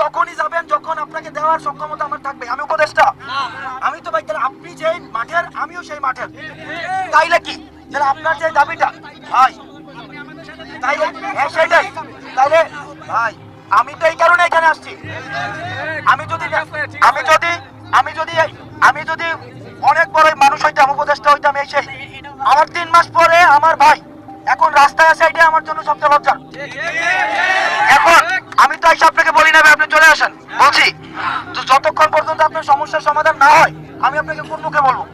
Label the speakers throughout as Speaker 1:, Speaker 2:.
Speaker 1: তখনই যাবেন যখন আপনাকে দেওয়ার সক্ষমতা আমার থাকবে। আমি উপদেষ্টা, আমি তো ভাই, তাহলে আপনি যেই মাঠের আমিও সেই মাঠের, তাইলে কি তাহলে আপনার যে দাবিটা ভাই, তাইলে সেটাই, তাইলে ভাই আমি তো এই কারণে এখানে আসছি। আমি যদি আমি যদি আমি যদি আমি যদি অনেক বড় মানুষ হইতাম, উপদেষ্টা হইতাম, এই সেই, আমার 3 মাস পরে আমার ভাই এখন রাস্তায় আছে, এটাই আমার জন্য সবচেয়ে লজ্জা। এখন আমি তো এসে আপনাকে বলি না আপনি চলে আসেন, বলছি তো যতক্ষণ পর্যন্ত আপনার সমস্যার সমাধান না হয় আমি আপনাকে কোন মুখে বলবো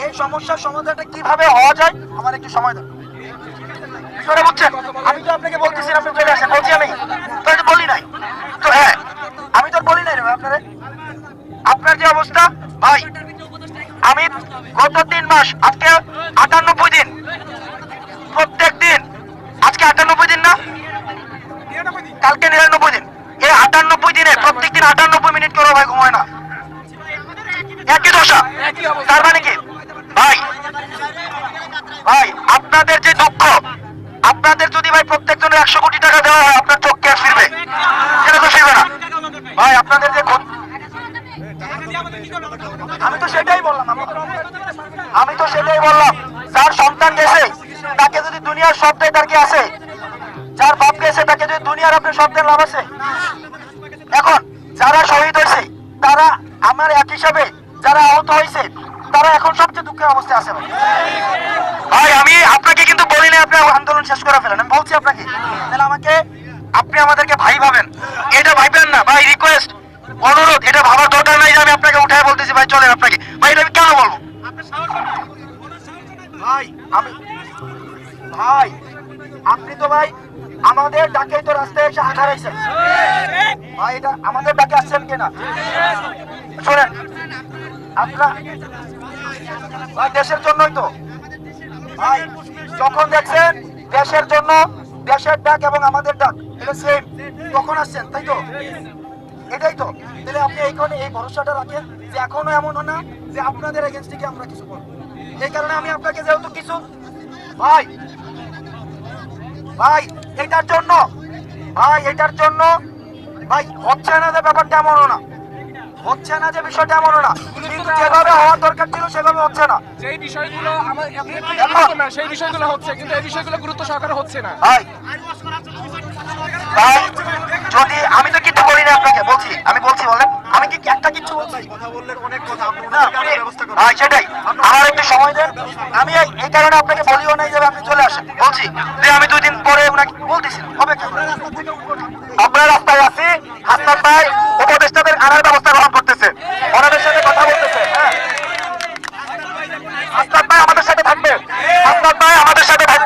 Speaker 1: এই সমস্যার সমাধানটা কিভাবে হওয়া যায়, আমার একটু সময় দেন। বুঝছেন, আমি তো আপনাকে বলতেছি আপনি চলে আসেন, বলছি আমি তো বলি নাই তো। হ্যাঁ, আমি তো বলি নাই রে আপনারে। আপনার যে অবস্থা ভাই, আমি গত 3 মাস, আজকে 98 দিন, প্রত্যেক দিন, আজকে 98 দিন না, কালকে 99 দিন, এই 98 দিনে প্রত্যেক দিন 98 মিনিট করে ভাই ঘুমায় না, একই দশা। তার মানে কি ভাই, ভাই আপনাদের যে দুঃখ, আপনাদের যদি ভাই প্রত্যেকজনের 100 কোটি টাকা দেওয়া হয় আপনার চোখ কে ফিরবে? সেটা তো ফিরবে না ভাই। আপনাদের যে আমি তো সেটাই বললাম, যার সন্তান গেছে তাকে যদি দুনিয়ার সব দেয় তার কি আছে? যার বাপ গেছে তাকে যদি দুনিয়ার আপনার সব দেন লাভ আছে? এখন যারা শহীদ হয়েছে তারা আমার এক হিসাবে, যারা আহত হয়েছে তারা এখন সবচেয়ে দুঃখের অবস্থায় আছে ভাই। আমি আপনাকে কিন্তু বলি না আপনি আন্দোলন শেষ করে ফেলেন, আমি বলছি আপনাকে, তাহলে আপনি আমাদেরকে ভাই ভাবেন, এটা ভাইবেন না ভাই। রিকোয়েস্ট, অনুরোধ, এটা ভাবার দরকার নাই যে আমি আপনাকে উঠায় বলতেছি ভাই চলেন আপনাকে, ভাই এটা আমি কেন বলবো ভাই? ভাই আপনি তো ভাই আমাদের ডাকে তো রাস্তায় এসে হাঁটা রয়েছেন ভাই, এটা আমাদের ডাকে আসছেন কিনা শোনেন আপনার ভাই, দেশের জন্যই তো ভাই, যখন দেখছেন দেশের জন্য, দেশের ডাক এবং আমাদের ডাক এটা সেম, তখন আসছেন, তাই তো? এটাই তো, তাহলে আপনি এই ভরসাটা রাখেন যে এখনো এমন না যে আপনাদের এগেইনস্টে কি আমরা কিছু করব। এই কারণে আমি আপনাকে যেহেতু কিছু ভাই, এটার জন্য ভাই হচ্ছে না যে ব্যাপারটা এমনও না, হচ্ছে না যে বিষয়টা এমনও না, কিন্তু যেভাবে হওয়ার দরকার ছিল সেভাবে হচ্ছে না।
Speaker 2: সেই বিষয়গুলো সেই বিষয়গুলো হচ্ছে, কিন্তু এই বিষয়গুলো গুরুত্ব সহকারে হচ্ছে না
Speaker 1: ভাই। ভাই যদি আমি তো কিছু বলি না আপনাকে, আমি বলছি বলেন, আমি কি একটা কিছু বলছি?
Speaker 3: কথা বললেন অনেক কথা,
Speaker 1: ভাই সেটাই, আমার একটু সময় দেন। আমি এই কারণে আপনাকে বলিও নাই যে আপনি চলে আসেন, বলছি যে আমি 2 দিন পরে ওনাকে বলতেছি হবে কেন আপনার রাস্তায় আছি, হাসনাত ভাই উপদেষ্টাদের আনার ব্যবস্থা গ্রহণ করতেছে, ওনাদের সাথে কথা বলতেছে। হ্যাঁ, হাসনাত ভাই আমাদের সাথে থাকবে, হাসনাত ভাই আমাদের সাথে থাকবে।